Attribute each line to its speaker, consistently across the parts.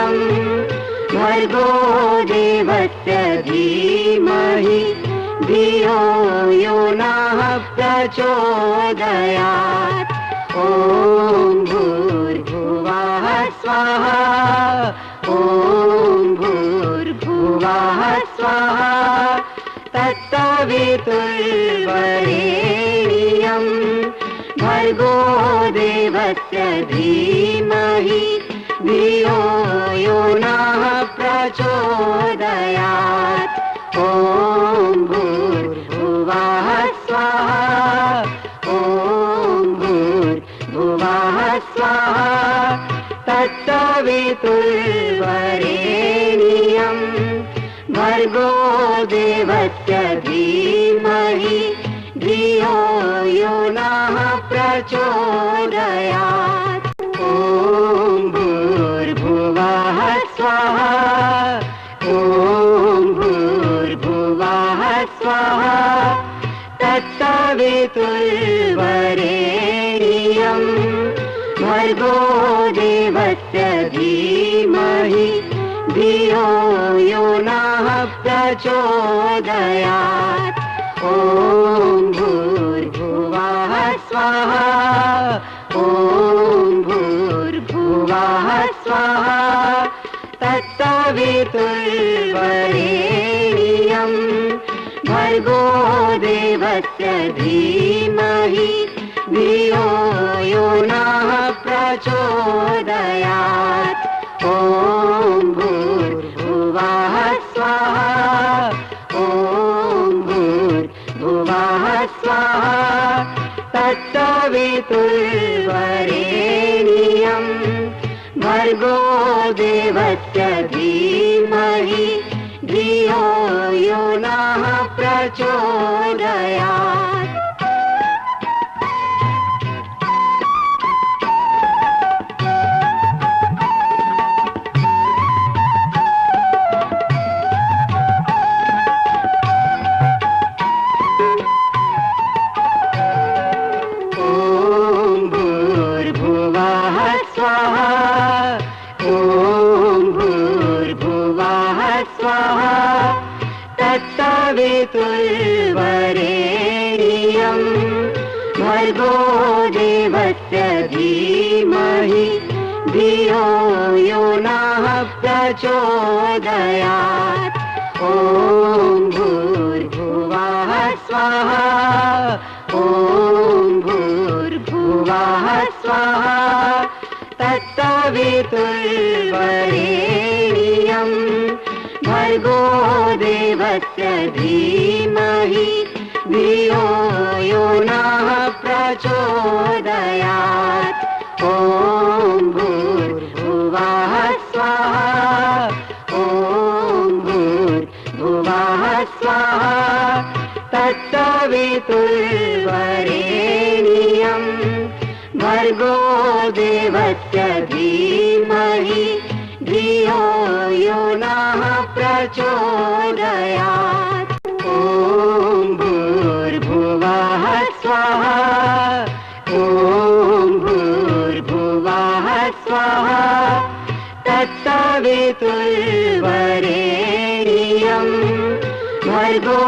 Speaker 1: धियम् भर्गो देवस्य धीमहि धियो यो नः प्रचोदयात्। ॐ भूर्भुवः स्वः ॐ भूर्भुवः स्वः तत्सवितुर्वरेण्यं भर्गो देवस्य धीमहि धियो यो नः प्रचोदयात्। ॐ भूर्भुवः स्वः ॐ भूर्भुवः स्वः तत्सवितुर्वरेण्यं भर्गो देवस्य धीमहि धियो यो नः प्रचोदयात्। ॐ भूर्भुवः स्वः ॐ भूर्भुवः स्वः तत्सवितुर्वरेण्यं भर्गो देवस्य धीमहि धियो यो नः प्रचोदयात्। ॐ भूर्भुवः स्वः ॐ भूर्भुवः स्वः तत्सवितुर्वरेण्यं भर्गो देवस्य धीमहि धियो यो नः प्रचोदयात्। ॐ भूर्भुवः स्वः ॐ भूर्भुवः स्वः तत्सवितुर्वरेण्यं भर्गो देवस्य धीमहि धियो यो नः प्रचोदयात्। तत्सवितुर्वरेण्यं भर्गो देवस्य धीमहि धियो यो नः प्रचोदयात्। ॐ भूर्भुवः स्वः ॐ भूर्भुवः स्वः तत्सवितुर्वरेण्यं भर्गो देवस्य धीमहि धियो यो नः प्रचोदयात्। ॐ भूर्भुवः स्वः ॐ भूर्भुवः स्वः तत्सवितुर्वरेण्यं भर्गो देवस्य धीमहि धियो यो नः प्रचोदयात्। ॐ भूर्भुवः स्वः ॐ भूर्भुवः स्वः तत्सवितुर्वरेण्यं भर्गो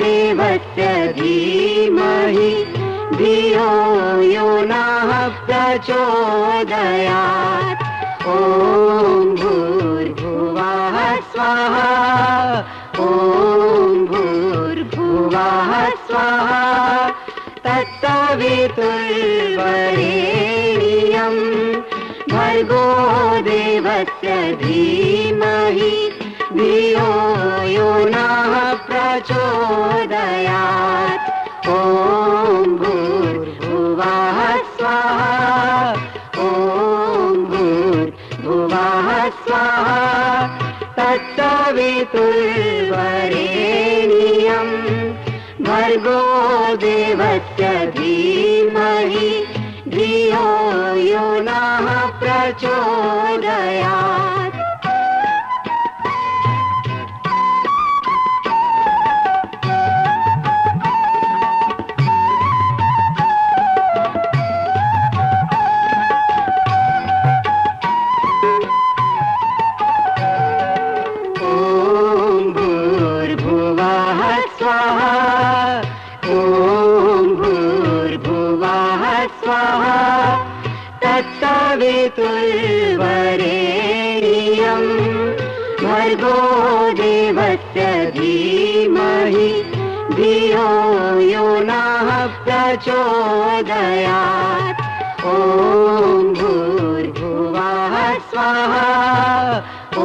Speaker 1: देवस्य धीमहि धियो यो नः प्रचोदयात्। ॐ भूर्भुवः स्वः ॐ भूर्भुवः स्वः तत्सवितुर्वरेण्यं भर्गो देवस्य धीमहि धियो यो नः प्रचोदयात्। ॐ भूर्भुवः स्वः ॐ भूर्भुवः स्वः तत्सवितुर्वरेण्यं भर्गो देवस्य धीमहि धियो यो नः प्रचोदयात्। तत्सवितुर्वरेण्यं भर्गो देवस्य धीमहि धियो यो नः प्रचोदयात्। ॐ भूर्भुवः स्वाहा ॐ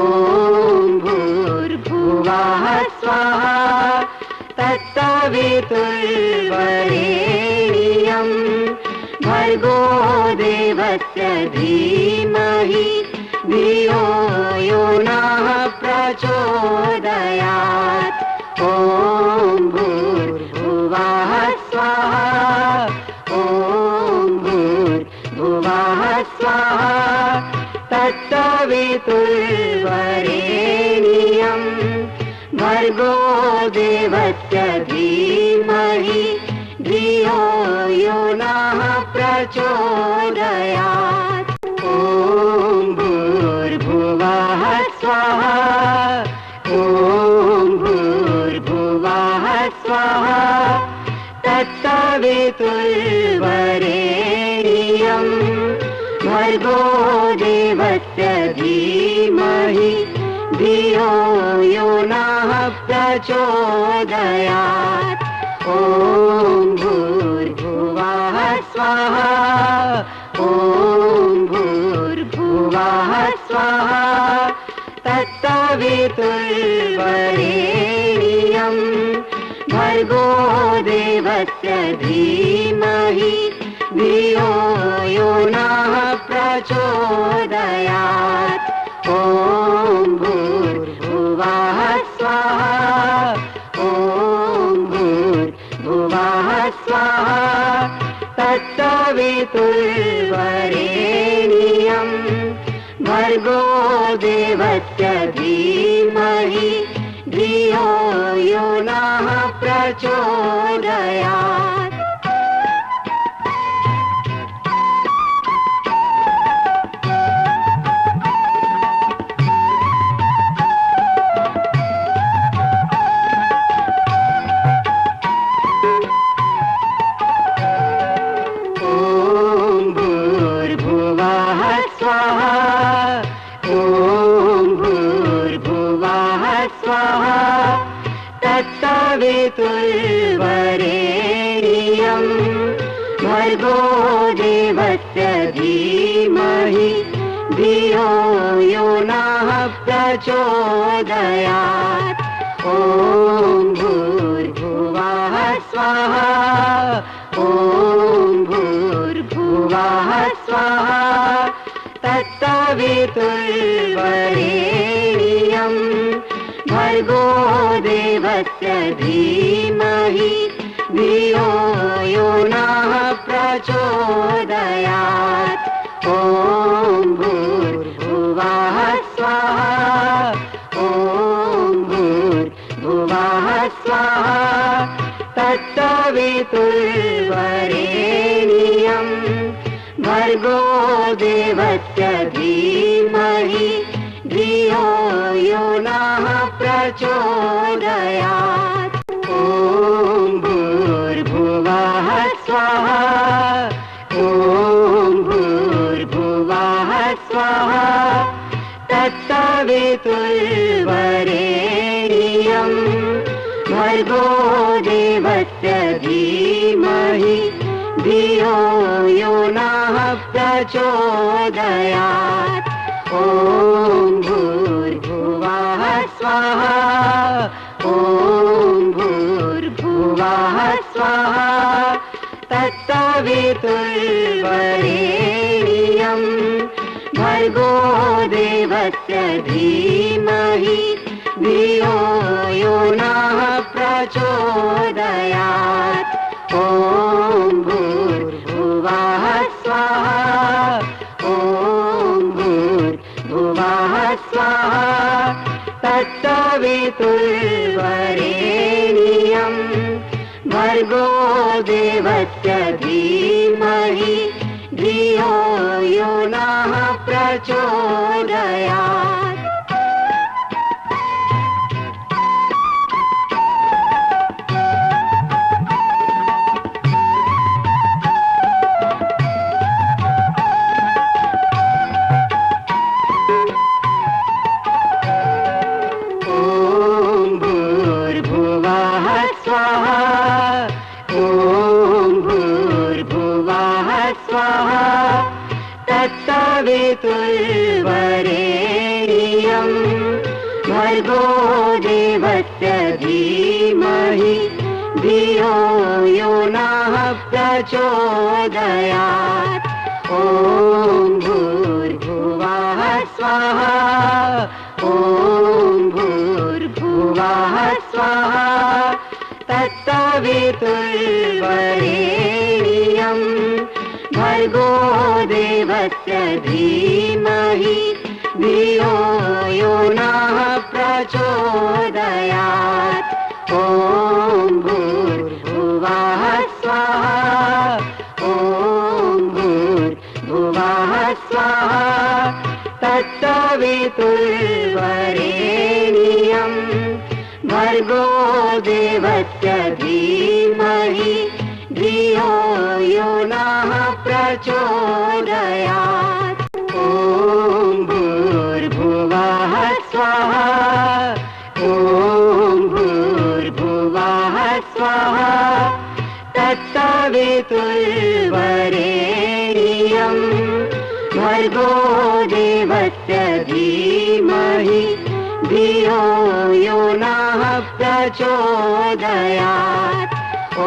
Speaker 1: भूर्भुवः स्वाहा तत्सवितुर्वरेण्यं भर्गो देवस्य धीमहि धियो यो नः प्रचोदयात्। ॐ भूर्भुवः स्वाहा ॐ भूर्भुवः स्वाहा तत्सवितुर्वरेण्यं भर्गो देवस्य धीमहि धियो यो नः प्रचोदयात्। ॐ भूर्भुवः स्वाहा ॐ भूर्भुवः स्वाहा तत्सवितुर्वरेण्यं भर्गो देवस्य धीमहि धियो यो नः प्रचोदयात्। ॐ भूर्भुवः स्वाहा ॐ भूर्भुवः स्वाहा तत्सवितुर्वरेण्यं भर्गो देवस्य धीमहि धियो यो नः प्रचोदयात्। ॐ भूर्भुवः स्वाहा ॐ भूर्भुवः स्वाहा तत्सवितुर्वरेण्यं भर्गो देवस्य धीमहि धियो यो नः प्रचोदयात्। तत्सवितुर्वरेण्यं भर्गो देवस्य धीमहि धियो यो नः प्रचोदयात्। ॐ भूर्भुवः स्वाहा ॐ भूर्भुवः स्वाहा तत्सवितुर्वरेण्यं भर्गो देवस्य धीमहि धियो यो नः प्रचोदयात्। ॐ भूर्भुवः स्वाहा ॐ भूर्भुवः स्वाहा तत्सवितुर्वरेण्यं भर्गो देवस्य धीमहि धियो यो नः प्रचोदयात्। ॐ भूर्भुवः स्वाहा ॐ भूर्भुवः स्वाहा तत्सवितुर्वरेण्यं भर्गो देवस्य धीमहि धियो यो नः प्रचोदयात्। ॐ भूर्भुवः स्वाहा ॐ भूर्भुवः स्वाहा तत्सवितुर्वरेण्यं भर्गो देवस्य धीमहि धियो यो नः प्रचोदयात्। ॐ भूर्भुवः स्वाहा ॐ भूर्भुवः स्वाहा तत्सवितुर्वरेण्यं भर्गो देवस्य धीमहि धियो यो नः प्रचोदयात्। स्वाहा ॐ भूर्भुवः स्वाहा तत्सवितुर्वरेण्यं भर्गो देवस्य धीमहि धियो यो नः प्रचोदयात् ॐ भूर्भुवः स्वाहा ॐ भूर्भुवः स्वाहा तत्सवितुर्वरेण्यं भर्गो देवस्य धीमहि धियो यो नः प्रचोदयात् ॐ भूर्भुवः स्वाहा ॐ भूर्भुवः स्वाहा तत्सवितुर्वरेण्यं भर्गो देवस्य धीमहि धियो यो नः प्रचोदयात् ॐ भूर्भुवः स्वाहा ॐ भूर्भुवः स्वाहा तत्सवितुर्वरेण्यं भर्गो देवस्य धीमहि धियो यो नः प्रचोदयात् ॐ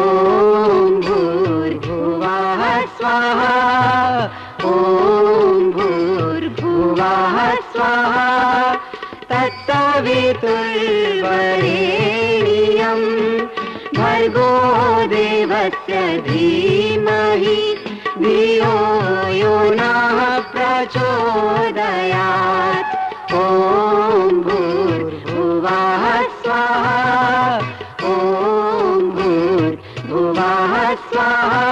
Speaker 1: भूर्भुवः स्वाहा ॐ भूर्भुवः स्वाहा तत्सवितुर्वरेण्यं भर्गो देवस्य धीमहि धियो यो नः प्रचोदयात् ॐ भूर्भुवः स्वाहा ॐ भूर्भुवः स्वाहा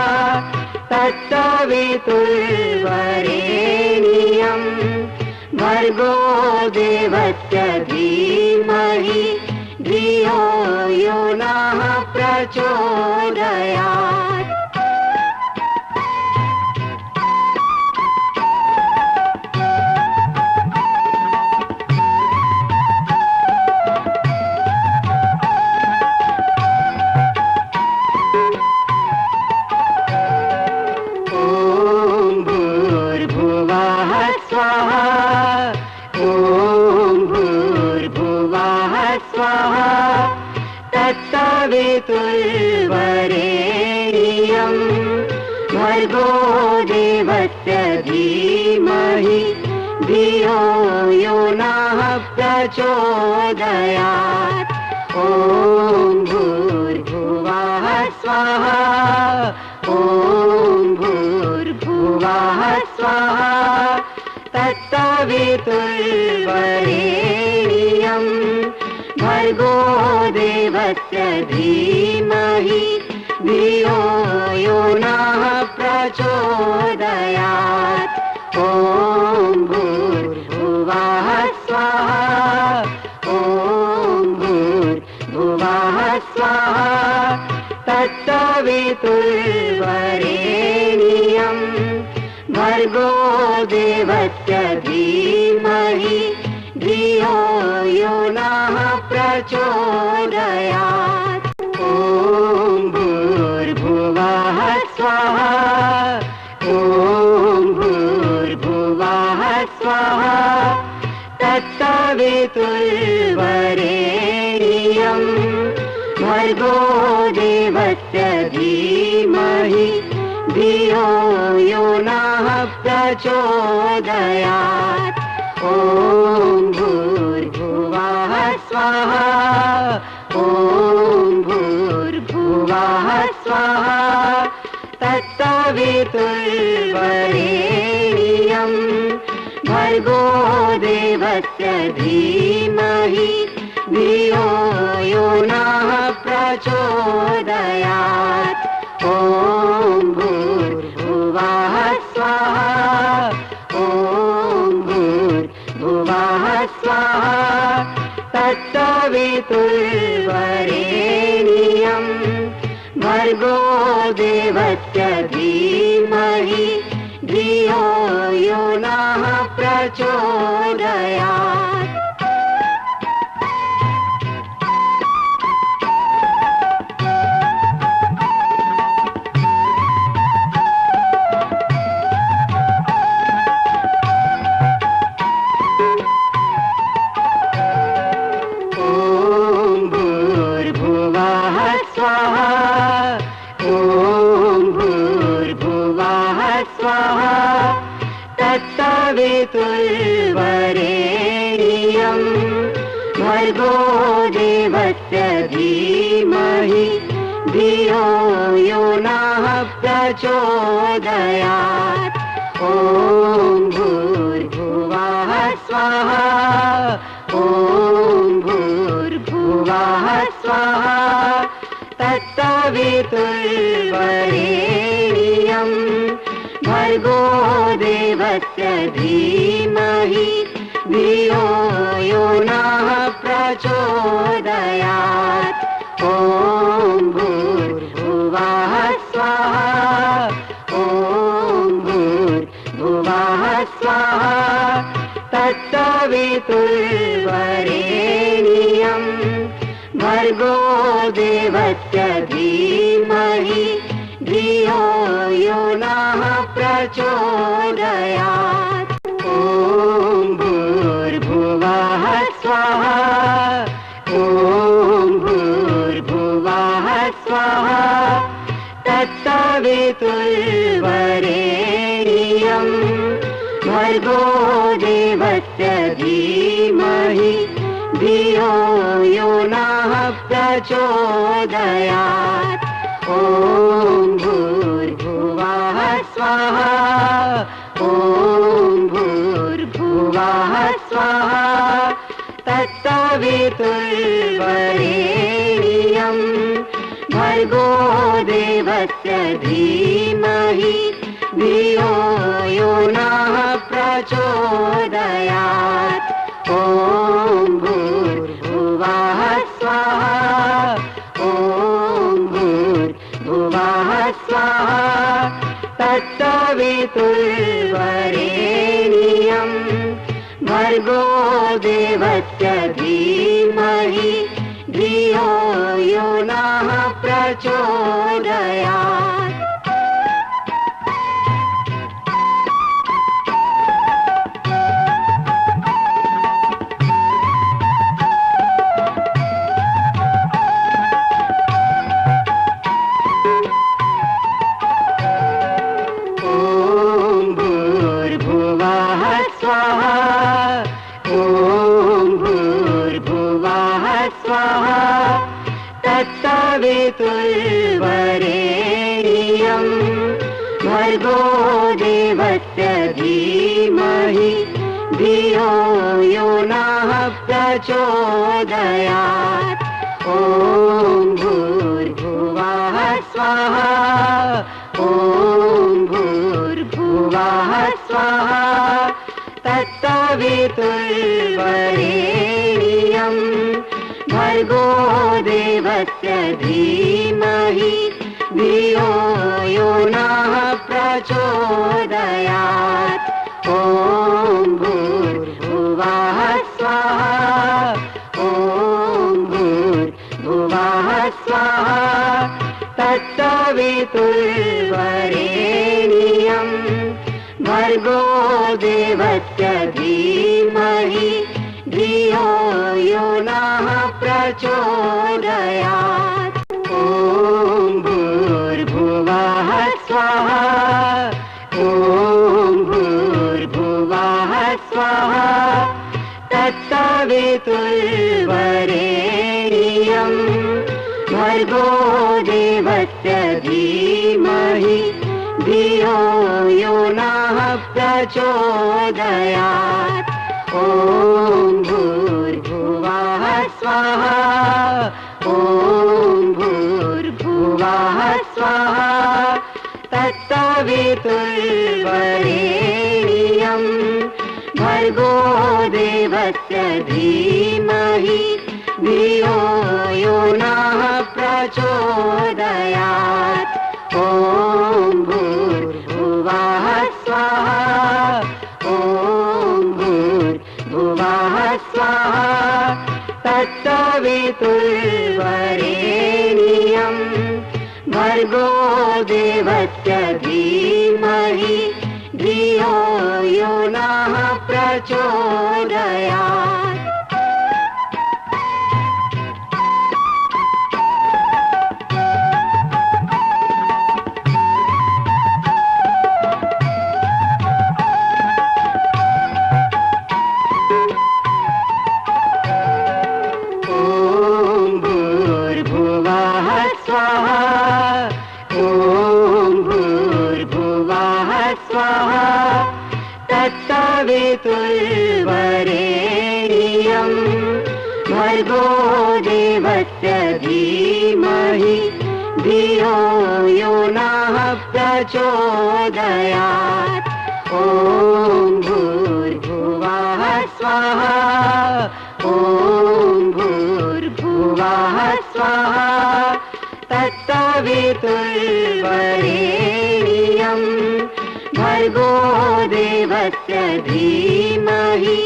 Speaker 1: तत्सवितुर्वरेण्यं भर्गो देवस्य धीमहि धियो यो नः प्रचोदयात् तत्सवितुर्वरेण्यं भर्गो देवस्य धीमहि धियो यो नः प्रचोदयात् ॐ भूर्भुवः स्वाहा ॐ भूर्भुवः स्वाहा तत्सवितुर्वरेण्यं भर्गो देवस्य धीमहि धियो यो नः प्रचोदयात् ॐ भूर्भुवः स्वाहा ॐ भूर्भुवः स्वाहा तत्सवितुर्वरेण्यं भर्गो देवस्य धीमहि धियो यो नः प्रचोदयात् ॐ भूर्भुवः स्वाहा ॐ भूर्भुवः स्वाहा तत्सवितुर्वरेण्यं भर्गो देवस्य धीमहि धियो यो नः प्रचोदयात् ॐ भूर्भुवः स्वाहा ॐ भूर्भुवः स्वाहा तत्सवितुर्वरेण्यं भर्गो देवस्य धीमहि धियो यो नः प्रचोदयात् ॐ भूर्भुवः स्वाहा ॐ भूर्भुवः स्वाहा तत्सवितुर्वरेण्यं भर्गो देवस्य धीमहि धियो यो नः प्रचोदयात् भर्गो देवस्य धीमहि धियो यो नः प्रचोदयात्। ॐ भूर्भुवः स्वः ॐ भूर्भुवः स्वः तत्सवितुर्वरेण्यं भर्गो देवस्य धीमहि धियो यो नः प्रचोदयात्। ॐ भूर्भुवः स्वः ॐ भूर्भुवः स्वः तत्सवितुर्वरेण्यं भर्गो देवस्य धीमहि धियो यो नः प्रचोदयात्। ॐ भूर्भुवः स्वः ॐ भूर्भुवः स्वः तत्सवितुर्वरेण्यं भर्गो देवस्य धीमहि धियो यो नः प्रचोदयात्। ॐ भूर्भुवः स्वः ॐ भूर्भुवः स्वः तत्सवितुर्वरेण्यं भर्गो देवस्य धीमहि धियो यो नः प्रचोदयात्। ॐ भूर्भुवः स्वः ॐ भूर्भुवः स्वः तत्सवितुर्वरेण्यं भर्गो देवस्य धीमहि धियो यो नः प्रचोदयात्। तत्सवितुर्वरेण्यं भर्गो देवस्य धीमहि धियो यो नः प्रचोदयात्। ॐ भूर्भुवः स्वः ॐ भूर्भुवः स्वः तत्सवितुर्वरेण्यं भर्गो देवस्य धीमहि धियो यो नः प्रचोदयात्। ॐ भूर्भुवः स्वः ॐ भूर्भुवः स्वः तत्सवितुर्वरेण्यं भर्गो देवस्य धीमहि धियो यो नः प्रचोदयात्। ॐ भूर्भुवः स्वः ॐ भूर्भुवः स्वः तत्सवितुर्वरेण्यं भर्गो देवस्य धीमहि धियो यो नः प्रचोदयात्। ॐ भूर्भुवः स्वः ॐ भूर्भुवः स्वः तत्सवितुर्वरेण्यं भर्गो देवस्य धीमहि धियो यो नः प्रचोदयात्। ॐ भूर्भुवः स्वः ॐ भूर्भुवः स्वः तत्सवितुर्वरेण्यं भर्गो देवस्य धीमहि धियो यो नः प्रचोदयात्। ॐ तत्सवितुर्वरेण्यं भर्गो देवस्य धीमहि धियो यो नः प्रचोदयात्। ॐ भूर्भुवः स्वाहा ॐ भूर्भुवः स्वाहा तत्सवितुर्वरेण्यं भर्गो देवस्य धीमहि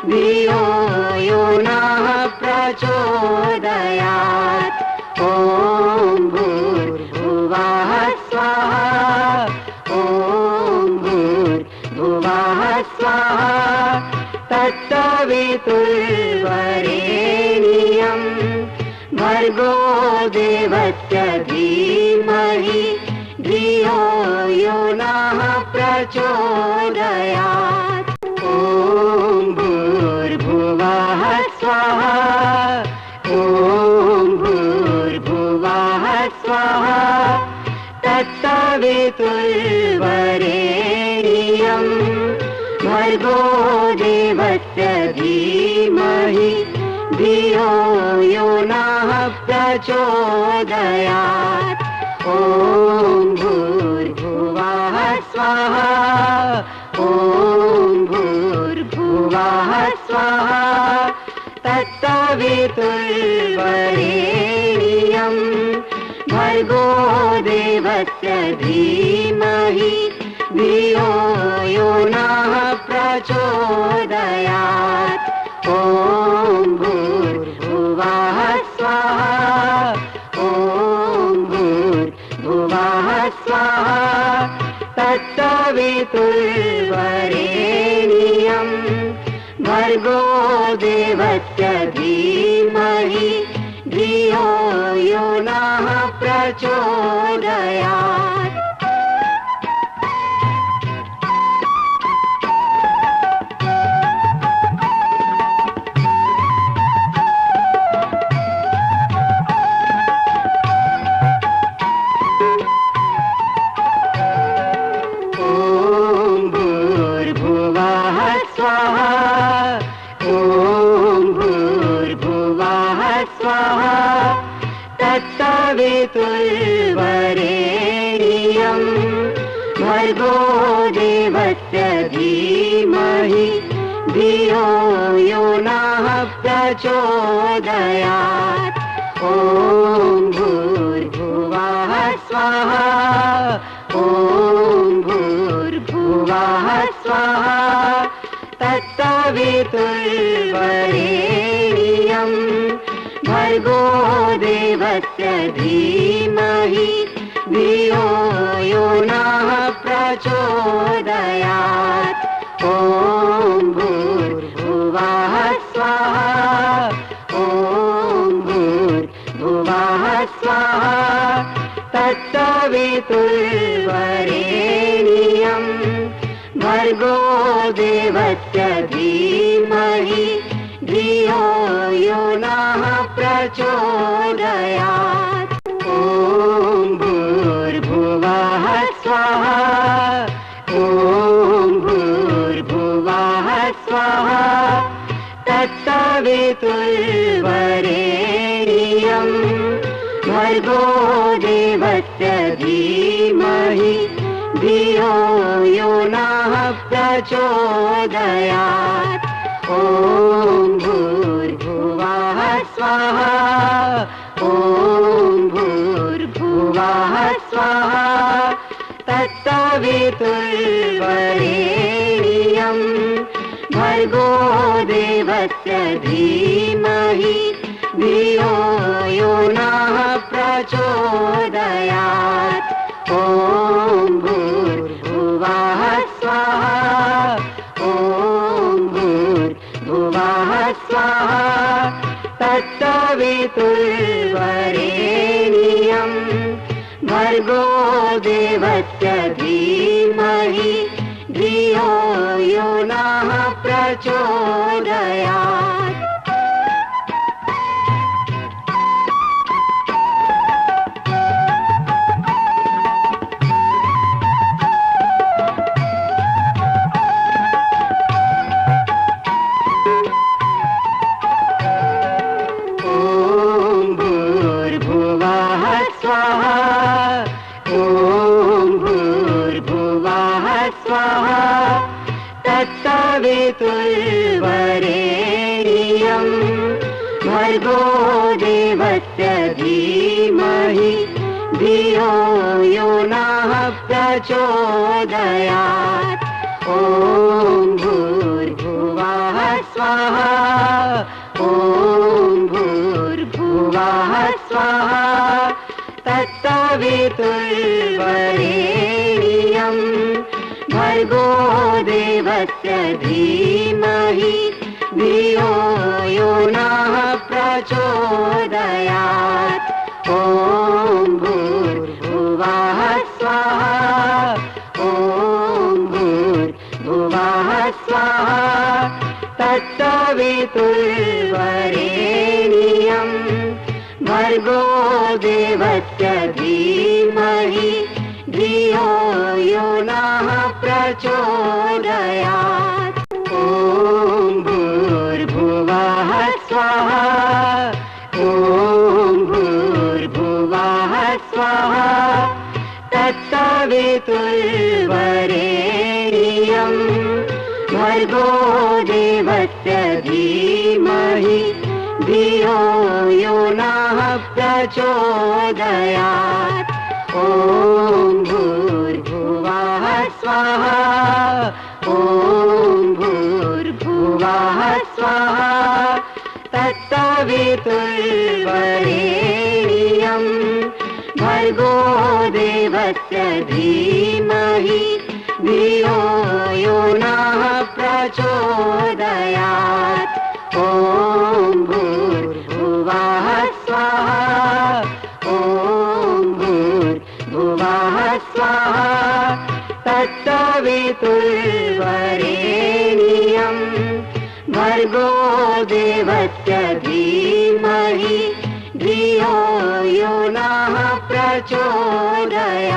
Speaker 1: धियो यो नः प्रचोदयात्। ॐ भूर्भुवः स्वाहा ॐ भूर्भुवः स्वाहा तत्सवितुर्वरेण्यं भर्गो देवस्य धीमहि धियो यो नः प्रचोदयात्। ॐ भूर्भुवः स्वाहा ॐ भूर्भुवः स्वाहा तत्सवितुर्वरेण्यं भर्गो देवस्य धीमहि धियो यो नः प्रचोदयात्। ॐ भूर्भुवः स्वाहा ॐ भूर्भुवः स्वाहा तत्सवितुर्वरेण्यं भर्गो देवस्य धीमहि धियो यो नः प्रचोदयात्। ॐ भूर्भुवः स्वाहा ॐ भूर्भुवः स्वाहा तत्सवितुर्वरेण्यं भर्गो देवस्य धीमहि धियो यो नः प्रचोदयात्। तत्सवितुर्वरेण्यं भर्गो देवस्य धीमहि धियो यो नः प्रचोदयात्। ॐ भूर्भुवः स्वाहा ॐ भूर्भुवः स्वाहा तत्सवितुर्वरेण्यं भर्गो देवस्य धीमहि धियो यो नः प्रचोदयात्। ॐ भूर्भुवः स्वाहा ॐ भूर्भुवः स्वाहा तत्सवितुर्वरेण्यं भर्गो देवस्य धीमहि धियो यो नः प्रचोदयात्। ॐ भूर्भुवः स्वाहा ॐ भूर्भुवः स्वाहा तत्सवितुर्वरेण्यं भर्गो देवस्य धीमहि धियो यो नः प्रचोदयात्। ॐ भूर्भुवः स्वाहा ॐ भूर्भुवः स्वाहा तत्सवितुर्वरेण्यं भर्गो देवस्य धीमहि धियो यो नः प्रचोदयात्। ॐ भूर्भुवः स्वाहा ॐ भूर्भुवः स्वाहा तत्सवितुर्वरेण्यं भर्गो देवस्य धीमहि धियो यो नः प्रचोदयात्। धियम् भर्गो देवस्य धीमहि धियो यो नः प्रचोदयात् ॐ भूर्भुवः स्वाहा ॐ भूर्भुवः स्वाहा तत्सवितुर्वरेण्यं भर्गो देवस्य धीमहि धियो यो नः प्रचोदयात् ॐ भूर्भुवः स्वाहा ॐ भूर्भुवः स्वाहा तत्सवितुर्वरेण्यं भर्गो देवस्य धीमहि धियो यो नः प्रचोदयात् ॐ भूर्भुवः स्वाहा ॐ भूर्भुवः स्वाहा तत्सवितुर्वरेण्यं भर्गो देवस्य धीमहि धियो यो नः प्रचोदयात् ॐ भूर्भुवः स्वाहा ॐ भूर्भुवः स्वाहा तत्सवितुर्वरेण्यं भर्गो देवस्य धीमहि धियो यो नः प्रचोदयात् ॐ भूर्भुवः स्वाहा ॐ भूर्भुवः स्वाहा तत्सवितुर्वरेण्यं भर्गो देवस्य धीमहि धियो यो नः प्रचोदयात्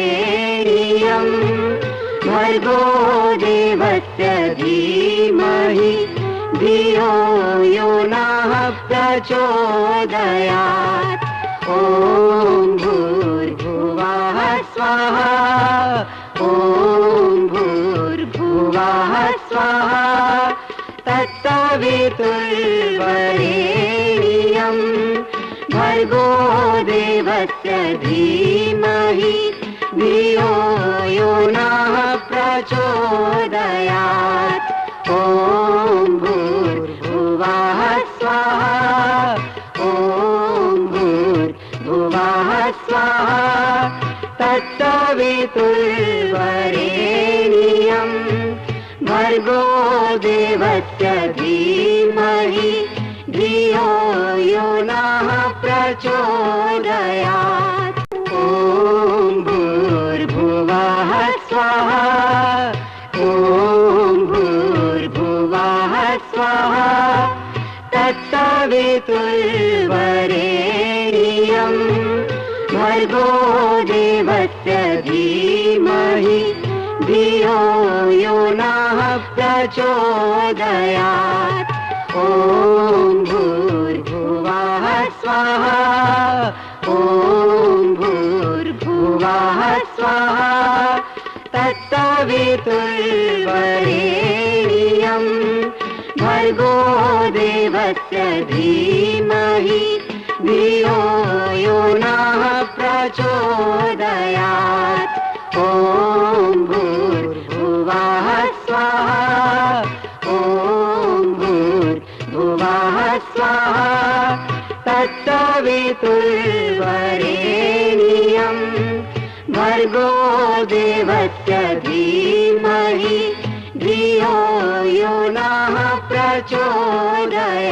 Speaker 1: तत्सवितुर्वरेण्यं भर्गो देवस्य धीमहि धियो यो नः प्रचोदयात् ॐ भूर्भुवः स्वाहा ॐ भूर्भुवः स्वाहा तत्सवितुर्वरेण्यं भर्गो देवस्य धीमहि धियो यो नः प्रचोदयात् ॐ भूर्भुवः स्वाहा ॐ भूर्भुवः स्वाहा तत्सवितुर्वरेण्यं भर्गो देवस्य धीमहि धियो यो नः प्रचोदयात् ॐ भूर्भुवः स्वाहा ॐ भूर्भुवः स्वाहा तत्सवितुर्वरेण्यं भर्गो देवस्य धीमहि धियो यो नः प्रचोदयात् ॐ भूर्भुवः स्वाहा ॐ भूर्भुवः स्वाहा तत्सवितुर्वरेण्यं भर्गो देवस्य धीमहि धियो यो नः प्रचोदयात् ॐ भूर्भुवः स्वाहा ॐ भूर्भुवः स्वाहा तत्सवितुर्वरेण्यं भर्गो देवस्य धीमहि धियो यो नः प्रचोदयात्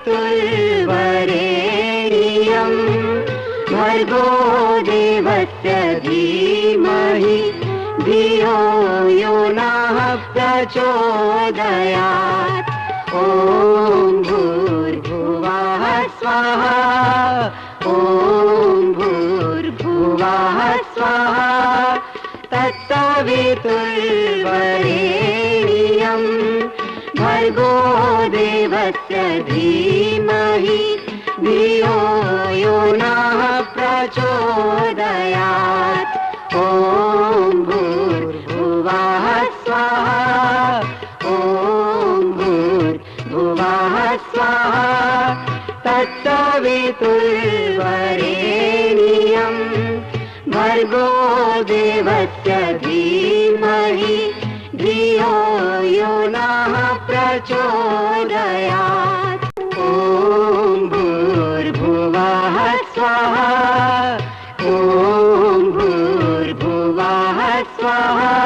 Speaker 1: तत्सवितुर्वरेण्यं भर्गो देवस्य धीमहि धियो यो नः प्रचोदयात्। ॐ भूर्भुवः स्वाहा ॐ भूर्भुवः स्वाहा तत्सवितुर्वरेण्यं भर्गो देवस्य धीमहि धियो यो नः प्रचोदयात्। ॐ भूर्भुवः स्वाहा ॐ भूर्भुवः स्वाहा तत्सवितुर्वरेण्यं भर्गो देवस्य धीमहि धियो यो नः प्रचोदयात्। ॐ भूर्भुवः स्वाहा ॐ भूर्भुवः स्वाहा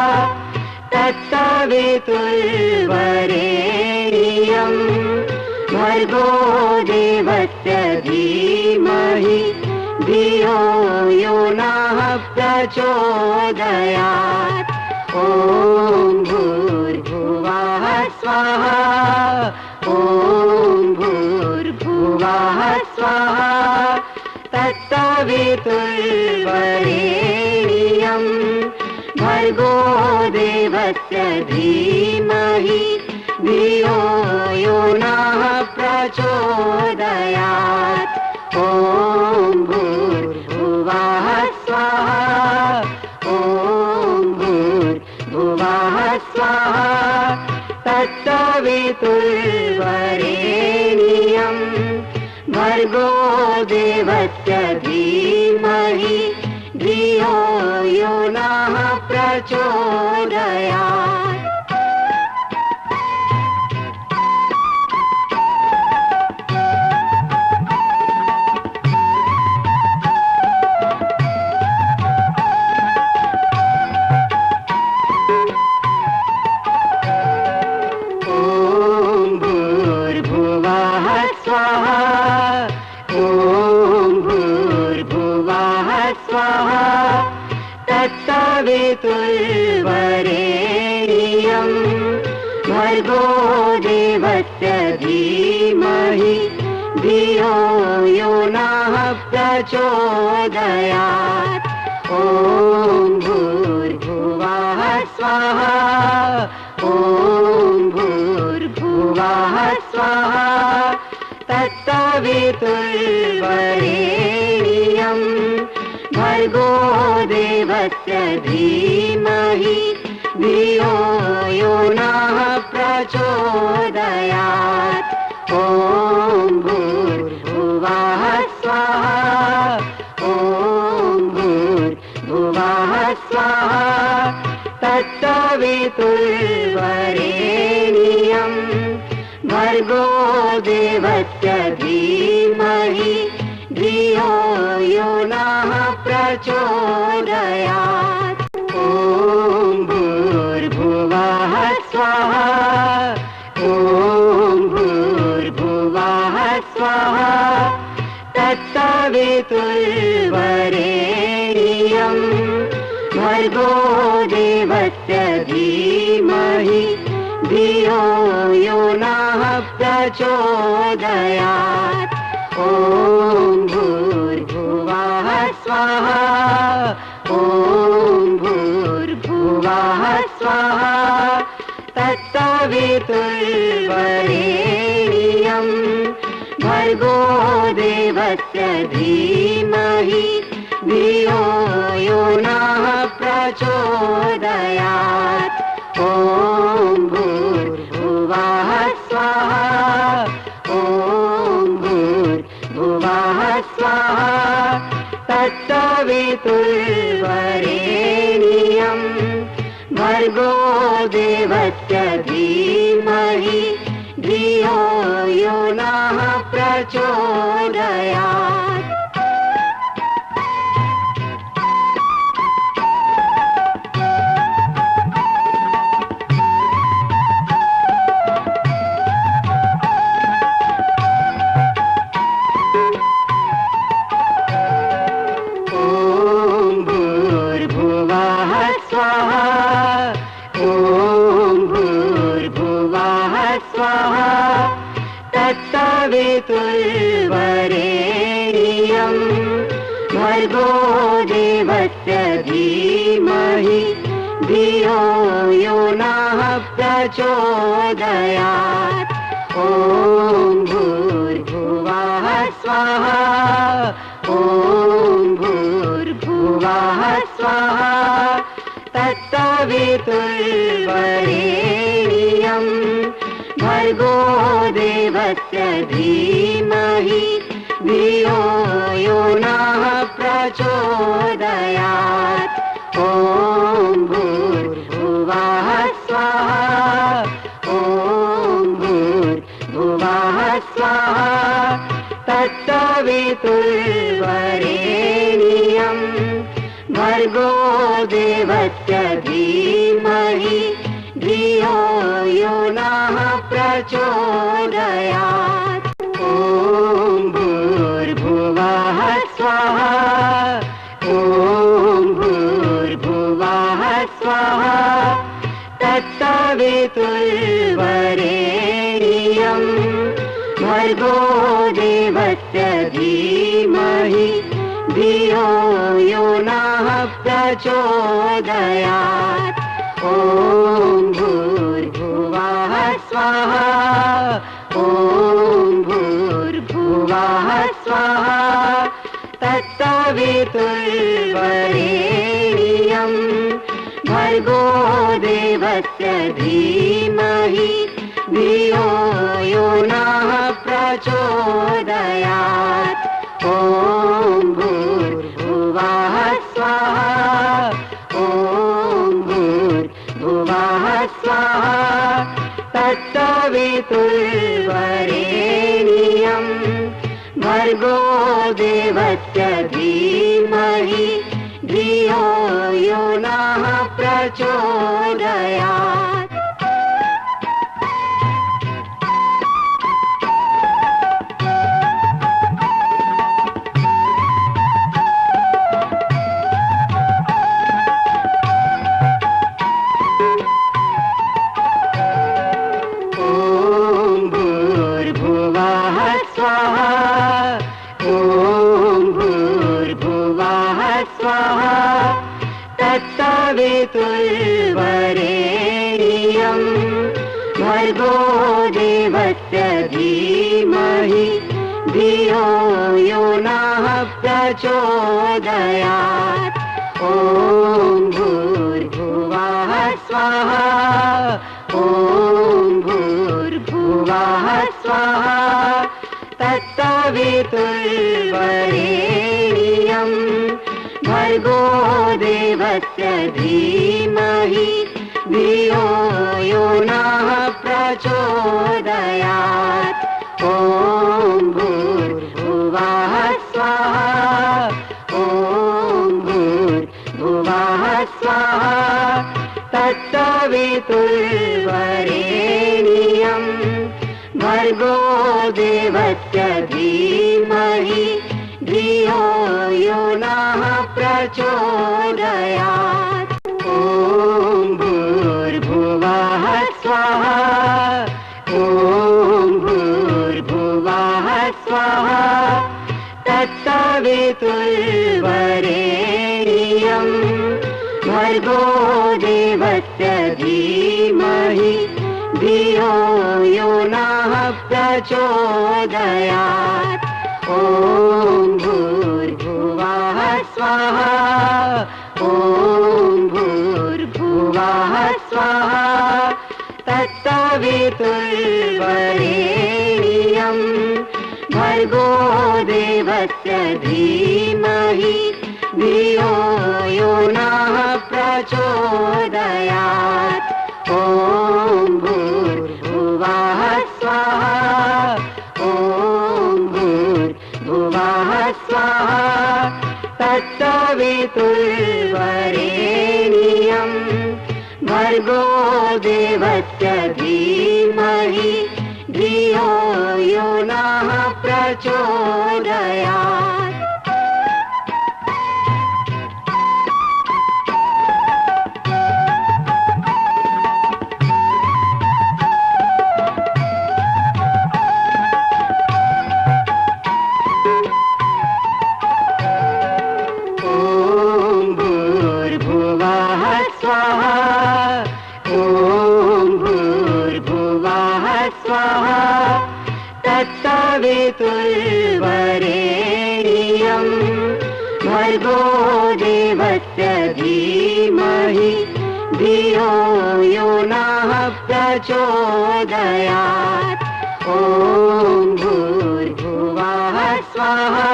Speaker 1: तत्सवितुर्वरेण्यं भर्गो देवस्य धीमहि धियो यो नः प्रचोदयात्। ॐ भूर्भुवः स्वाहा ॐ भूर्भुवः स्वाहा तत्सवितुर्वरेण्यं भर्गो देवस्य धीमहि धियो यो नः प्रचोदयात्। ॐ भूर्भुवः स्वाहा ॐ भूर्भुवः स्वाहा तत्सवितुर्वरेण्यं भर्गो देवस्य धीमहि धियो यो नः प्रचोदयात्। तत्सवितुर्वरेण्यं भर्गो देवस्य धीमहि धियो यो नः प्रचोदयात्। ॐ भूर्भुवः स्वाहा ॐ भूर्भुवः स्वाहा तत्सवितुर्वरेण्यं भर्गो देवस्य धीमहि धियो यो नः प्रचोदयात्। ॐ भूर्भुवः स्वाहा ॐ भूर्भुवः स्वाहा तत्सवितुर्वरेण्यं भर्गो देवस्य धीमहि धियो यो नः प्रचोदयात्। ॐ भूर्भुवः स्वाहा ॐ भूर्भुवः स्वाहा तत्सवितुर्वरेण्यं भर्गो देवस्य धीमहि धियो यो नः प्रचोदयात्। ॐ भूर्भुवः स्वाहा ॐ भूर्भुवः स्वाहा तत्सवितुर्वरेण्यं भर्गो देवस्य धीमहि धियो यो नः प्रचोदयात्। ॐ भूर्भुवः स्वाहा ॐ भूर्भुवः स्वाहा तत्सवितुर्वरेण्यं भर्गो देवस्य धीमहि धियो यो नः प्रचोदयात्। धियम् भर्गो देवस्य धीमहि धियो यो नः प्रचोदयात् ॐ भूर्भुवः स्वाहा ॐ भूर्भुवः स्वाहा तत्सवितुर्वरेण्यं भर्गो देवस्य धीमहि धियो यो नः प्रचोदयात् ॐ भूर्भुवः स्वाहा ॐ भूर्भुवः स्वाहा तत्सवितुर्वरेण्यं भर्गो देवस्य धीमहि धियो यो नः प्रचोदयात् ॐ भूर्भुवः स्वाहा ॐ भूर्भुवः स्वाहा तत्सवितुर्वरेण्यं भर्गो देवस्य धीमहि धियो यो नः प्रचोदयात् ॐ भूर्भुवः स्वाहा ॐ भूर्भुवः स्वाहा तत्सवितुर्वरेण्यं भर्गो देवस्य धीमहि धियो यो नः प्रचोदयात् ॐ भूर्भुवः स्वाहा ॐ भूर्भुवः स्वाहा तत्सवितुर्वरेण्यं भर्गो देवस्य धीमहि धियो यो नः प्रचोदयात् तत्सवितुर्वरेण्यं भर्गो देवस्य धीमहि धियो यो नः प्रचोदयात् ॐ भूर्भुवः स्वाहा ॐ भूर्भुवः स्वाहा तत्सवितुर्वरेण्यं भर्गो देवस्य धीमहि धियो यो नः प्रचोदयात् ॐ भूर्भुवः स्वाहा ॐ भूर्भुवः स्वाहा तत्सवितुर्वरेण्यं भर्गो देवस्य धीमहि धियो यो नः प्रचोदयात् ॐ भूर्भुवः स्वाहा ॐ भूर्भुवः स्वाहा तत्सवितुर्वरेण्यं भर्गो देवस्य धीमहि धियो यो नः प्रचोदयात् ॐ भूर्भुवः स्वाहा ॐ भूर्भुवः स्वाहा तत्सवितुर्वरेण्यं भर्गो देवस्य धीमहि धियो यो नः प्रचोदयात् ॐ भूर्भुवः स्वाहा ॐ भूर्भुवः स्वाहा तत्सवितुर्वरेण्यं भर्गो देवस्य धीमहि धियो यो नः प्रचोदयात् तत्सवितुर्वरेण्यं भर्गो देवस्य धीमहि धियो यो नः प्रचोदयात्। ॐ भूर्भुवः स्वाहा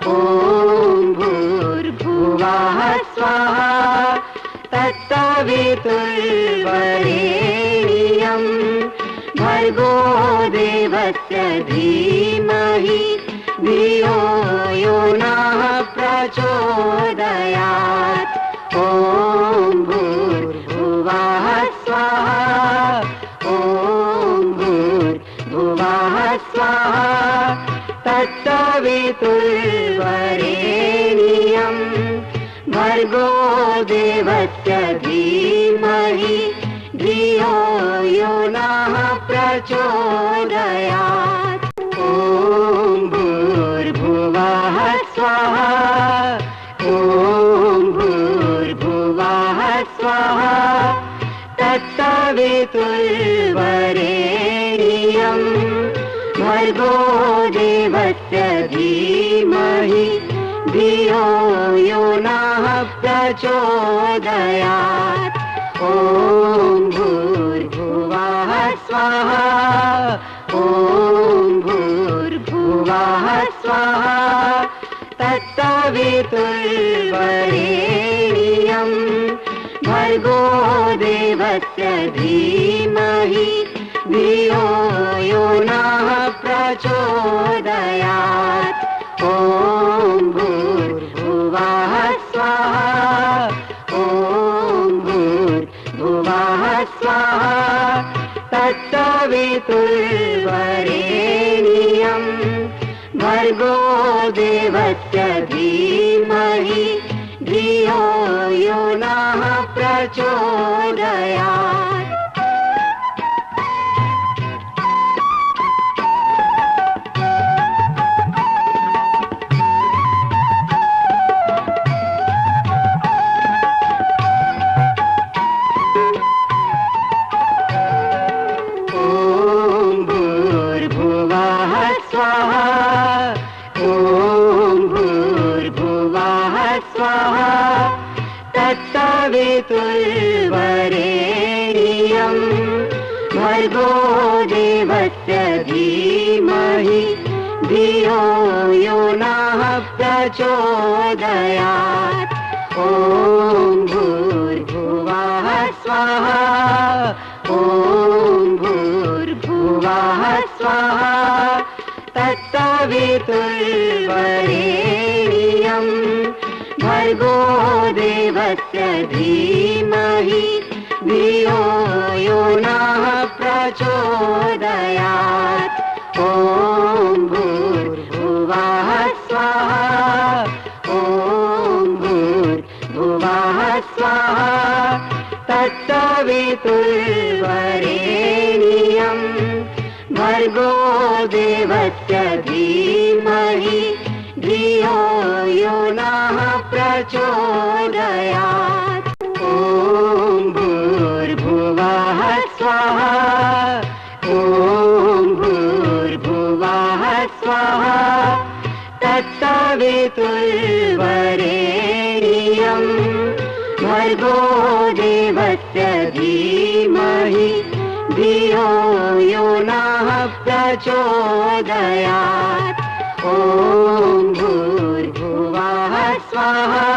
Speaker 1: ॐ भूर्भुवः स्वाहा तत्सवितुर्वरेण्यं भर्गो देवस्य धीमहि धियो यो नः प्रचोदयात्। ॐ भूर्भुवः स्वाहा ॐ भूर्भुवः स्वाहा तत्सवितुर्वरेण्यं भर्गो देवस्य धीमहि धियो यो नः प्रचोदयात्। ॐ भूर्भुवः स्वाहा ॐ भूर्भुवः स्वाहा तत्सवितुर्वरेण्यं भर्गो देवस्य धीमहि धियो यो नः प्रचोदयात्। ॐ भूर्भुवः स्वाहा ॐ भूर्भुवः स्वाहा तत्सवितुर्वरेण्यं भर्गो देवस्य धीमहि धियो यो नः प्रचोदयात्। ॐ भूर्भुवः स्वाहा ॐ भूर्भुवः स्वाहा तत्सवितुर्वरेण्यं भर्गो देवस्य धीमहि धियो यो नः प्रचोदयात्। तत्सवितुर्वरेण्यं भर्गो देवस्य धीमहि धियो यो नः प्रचोदयात्। ॐ भूर्भुवः स्वाहा ॐ भूर्भुवः स्वाहा तत्सवितुर्वरेण्यं भर्गो देवस्य धीमहि धियो यो नः प्रचोदयात्। ॐ भूर्भुवः स्वाहा ॐ भूर्भुवः स्वाहा तत्सवितुर्वरेण्यं भर्गो देवस्य धीमहि धियो यो नः प्रचोदयात्। ॐ भूर्भुवः स्वाहा ॐ भूर्भुवः स्वाहा तत्सवितुर्वरेण्यं भर्गो देवस्य धीमहि धियो यो नः प्रचोदयात्। ॐ भूर्भुवः स्वाहा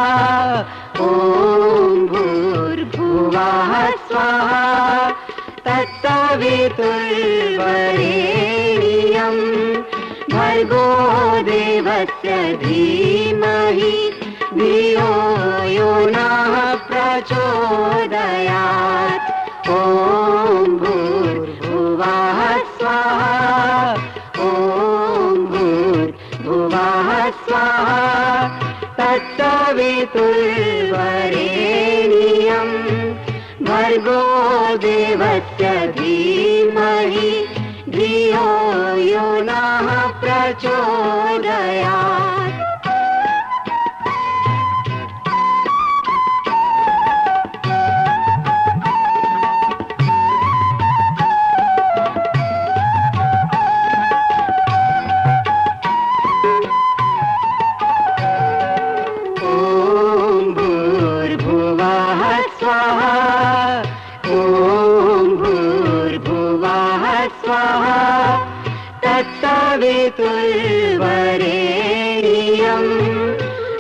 Speaker 1: ॐ भूर्भुवः स्वाहा तत्सवितुर्वरेण्यं भर्गो देवस्य धीमहि धियो यो नः प्रचोदयात्। ॐ भूर्भुवः स्वाहा ॐ भूर्भुवः स्वाहा तत्सवितुर्वरेण्यं भर्गो देवस्य धीमहि धियो यो नः प्रचोदयात्।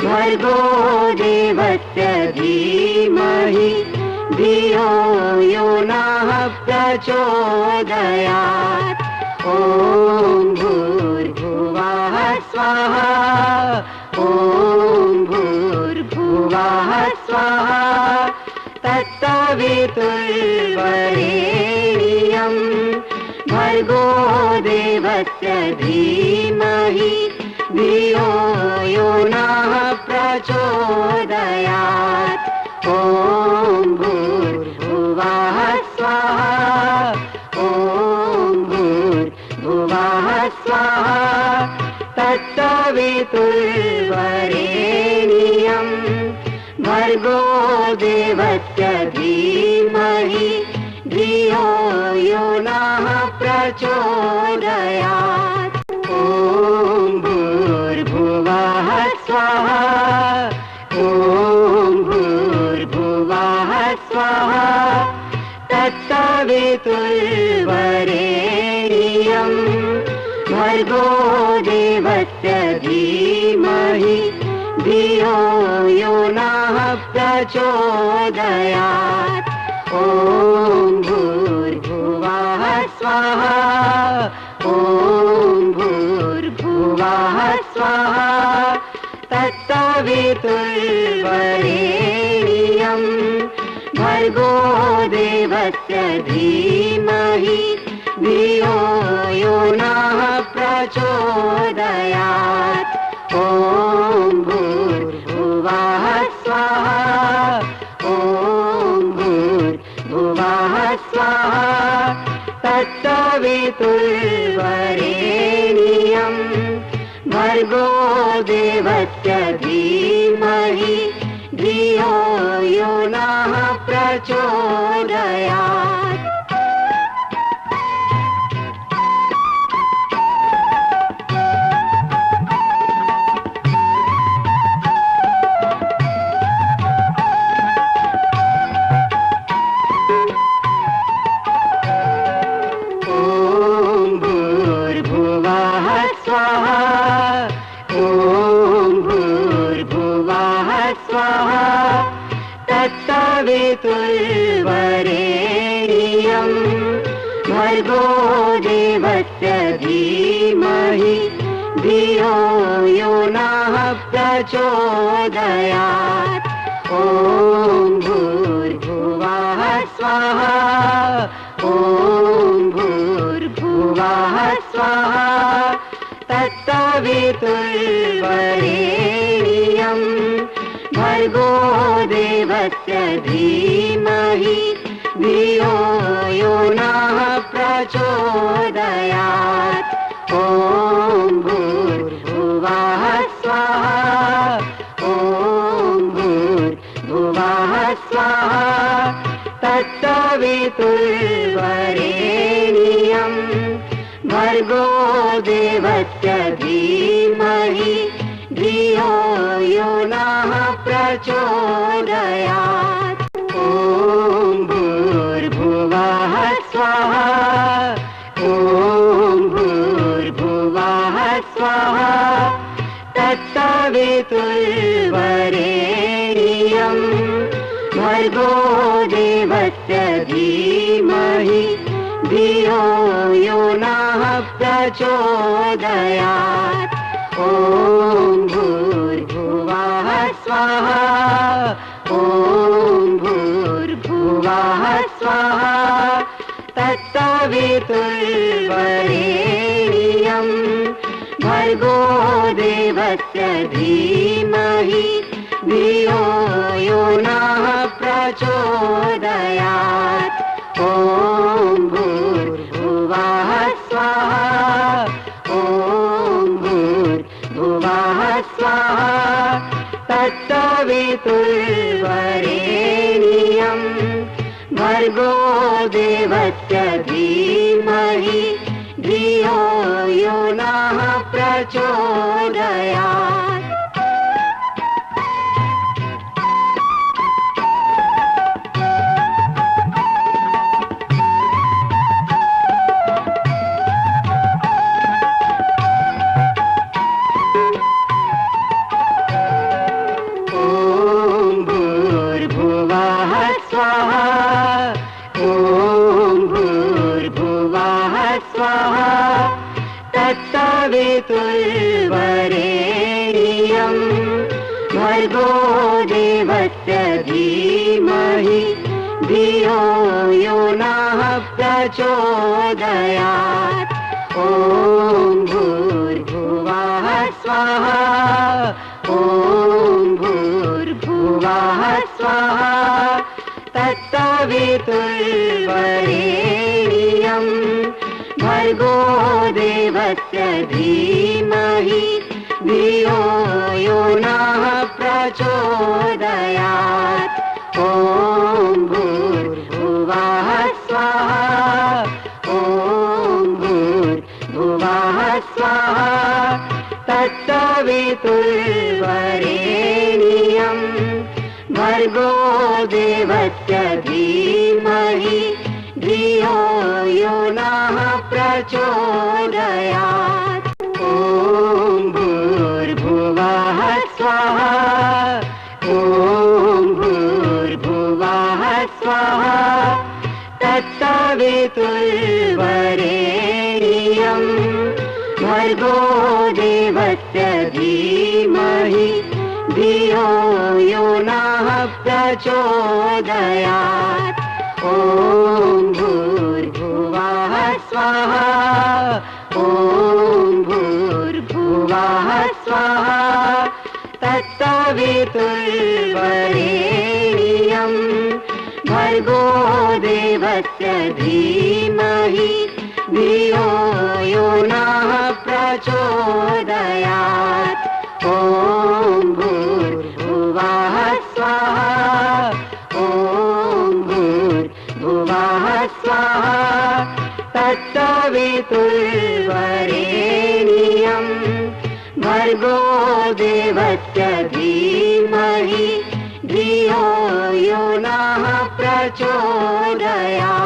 Speaker 1: भर्गो देवस्य धीमहि धियो यो नः प्रचोदयात् ॐ भूर्भुवः स्वाहा ॐ भूर्भुवः स्वाहा तत्सवितुर्वरेण्यं भर्गो देवस्य धीमहि धियो यो नः प्रचोदयात् ॐ भूर्भुवः स्वाहा ॐ भूर्भुवः स्वाहा तत्सवितुर्वरेण्यं भर्गो देवस्य धीमहि धियो यो नः प्रचोदयात् ॐ भूर्भुवः स्वाहा ॐ भूर्भुवः स्वाहा तत्सवितुर्वरेण्यं भर्गो देवस्य धीमहि धियो यो नः प्रचोदयात् ॐ भूर्भुवः स्वाहा ॐ भूर्भुवः स्वाहा तत्सवितुर्वरेण्यं भर्गो देवस्य धीमहि धियो यो नः प्रचोदयात् ॐ भूर्भुवः स्वाहा ॐ भूर्भुवः स्वाहा तत्सवितुर्वरेण्यं भर्गो देवस्य धीमहि धियो यो नः प्रचोदयात् तत्सवितुर्वरेण्यं भर्गो देवस्य धीमहि धियो यो नः प्रचोदयात् ॐ भूर्भुवः स्वाहा ॐ भूर्भुवः स्वाहा तत्सवितुर्वरेण्यं भर्गो देवस्य धीमहि धियो यो नः प्रचोदयात् ॐ भूर्भुवः स्वाहा ॐ भूर्भुवः स्वाहा तत्सवितुर्वरेण्यं भर्गो देवस्य धीमहि धियो यो नः प्रचोदयात् ॐ भूर्भुवः स्वाहा ॐ भूर्भुवः स्वाहा तत्सवितुर्वरेण्यं भर्गो देवस्य धीमहि धियो यो नः प्रचोदयात् ॐ भूर्भुवः स्वाहा ॐ भूर्भुवः स्वाहा तत्सवितुर्वरेण्यं भर्गो देवस्य धीमहि धियो यो नः प्रचोदयात् ॐ भूर्भुवः स्वाहा ॐ भूर्भुवः स्वाहा तत्सवितुर्वरेण्यं भर्गो देवस्य धीमहि धियो यो नः प्रचोदयात् ॐ तत्सवितुर्वरेण्यं भर्गो देवस्य धीमहि धियो यो नः प्रचोदयात्। ॐ भूर्भुवः स्वाहा ॐ भूर्भुवः स्वाहा तत्सवितुर्वरेण्यं भर्गो देवस्य धीमहि धियो यो नः प्रचोदयात्। ॐ भूर्भुवः स्वाहा ॐ भूर्भुवः स्वाहा तत्सवितुर्वरेण्यं भर्गो देवस्य धीमहि धियो यो नः प्रचोदयात्। ॐ भूर्भुवः स्वाहा ॐ भूर्भुवः स्वाहा तत्सवितुर्वरेण्यं भर्गो देवस्य धीमहि धियो यो नः प्रचोदयात्। ॐ भूर्भुवः स्वाहा ॐ भूर्भुवः स्वाहा तत्सवितुर्वरेण्यं भर्गो देवस्य धीमहि धियो यो नः प्रचोदयात्। ॐ भूर्भुवः स्वाहा ॐ भूर्भुवः स्वाहा तत्सवितुर्वरेण्यं भर्गो देवस्य धीमहि धियो यो नः प्रचोदयात्।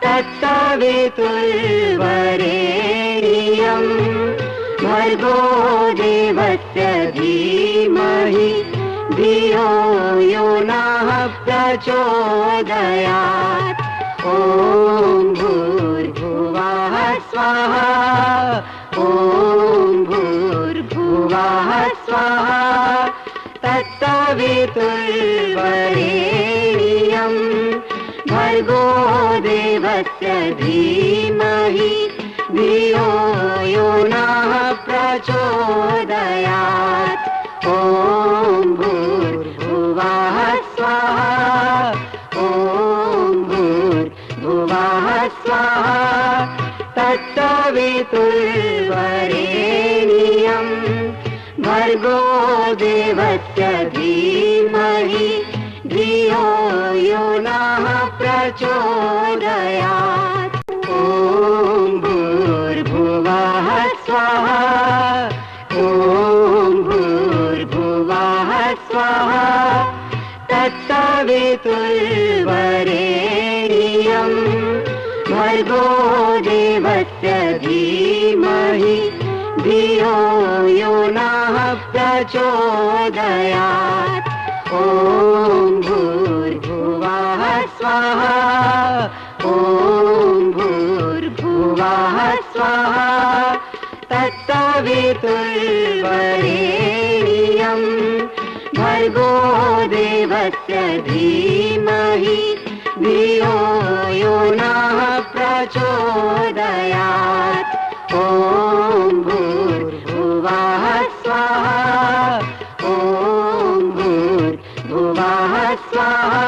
Speaker 1: तत्सवितुर्वरेण्यं भर्गो देवस्य धीमहि धियो यो नः प्रचोदयात्। ॐ भूर्भुवः स्वाहा ॐ भूर्भुवः स्वाहा तत्सवितुर्वरेण्यं भर्गो देवस्य धीमहि धियो यो नः प्रचोदयात्। ॐ भूर्भुवः स्वाहा ॐ भूर्भुवः स्वाहा तत्सवितुर्वरेण्यं भर्गो देवस्य धीमहि धियो यो नः प्रचोदयात्। ॐ भूर्भुवः स्वाहा ॐ भूर्भुवः स्वाहा तत्सवितुर्वरेण्यं भर्गो देवस्य धीमहि धियो यो नः प्रचोदयात्। ॐ भूर्भुवः स्वाहा ॐ भूर्भुवः स्वाहा तत्सवितुर्वरेण्यं भर्गो देवस्य धीमहि धियो यो नः प्रचोदयात्। ॐ भूर्भुवः स्वाहा ॐ भूर्भुवः स्वाहा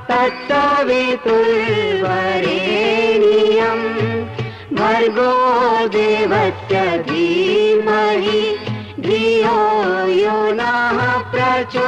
Speaker 1: तत्सवितुर्वरेण्यं भर्गो देवस्य धीमहि धियो यो नः प्रचोदयात्।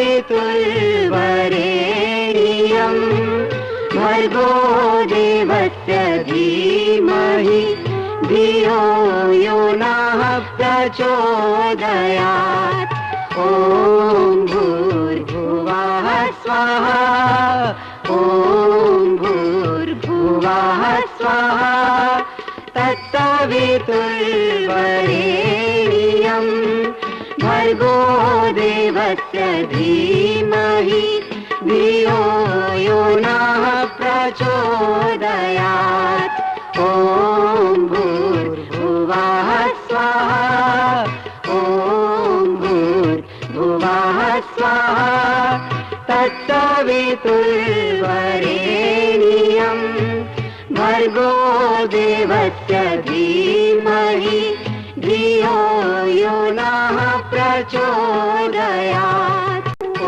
Speaker 1: तत्सवितुर्वरेण्यं भर्गो देवस्य धीमहि धियो यो नः प्रचोदयात्। ॐ भूर्भुवः स्वाहा ॐ भूर्भुवः स्वाहा तत्सवितुर्वरेण्यं भर्गो देवस्य धीमहि धियो यो नः प्रचोदयात्। ॐ भूर्भुवः स्वाहा ॐ भूर्भुवः स्वाहा तत्सवितुर्वरेण्यं भर्गो देवस्य धीमहि धियो यो नः प्रचोदयात्। ॐ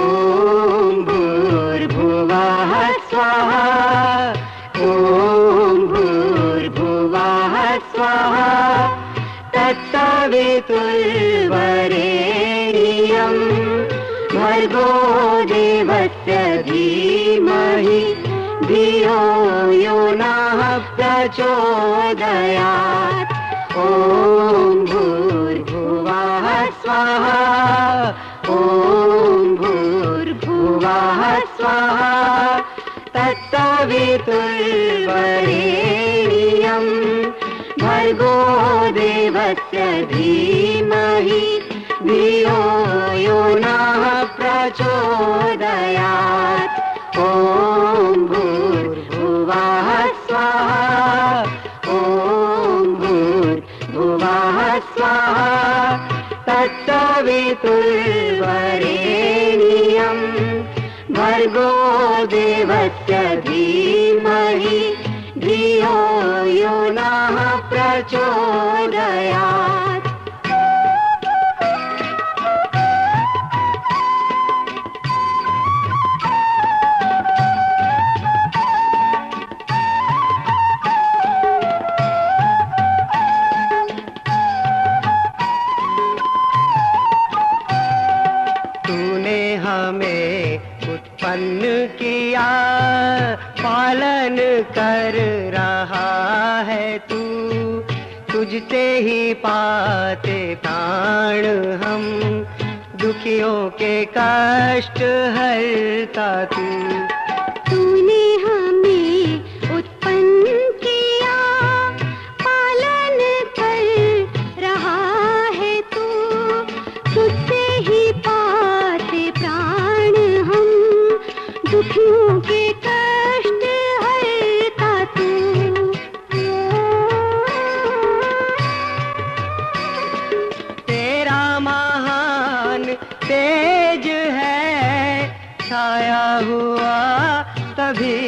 Speaker 1: भूर्भुवः स्वाहा ॐ भूर्भुवः स्वाहा तत्सवितुर्वरेण्यं भर्गो देवस्य धीमहि धियो यो नः प्रचोदयात्। ॐ भूर्भुवः स्वाहा ॐ भूर्भुवः स्वाहा तत्सवितुर्वरेण्यं भर्गो देवस्य धीमहि धियो यो नः प्रचोदयात्। ॐ भूर्भुवः स्वाहा ॐ भूर्भुवः स्वाहा तत्सवितुर्वरेण्यं भर्गो देवस्य धीमहि धियो यो नः प्रचोदयात्।
Speaker 2: तूने हमें उत्पन्न किया, पालन कर रहा है तू, तुझसे ही पाते प्राण हम, दुखियों के कष्ट हरता तू।
Speaker 1: तूने हमें उत्पन्न किया, पालन कर रहा है तू, तुझसे ही पाते प्राण हम, दुखियों के कष्ट हरता तू।
Speaker 2: तेरा महान तेज है, छाया हुआ तभी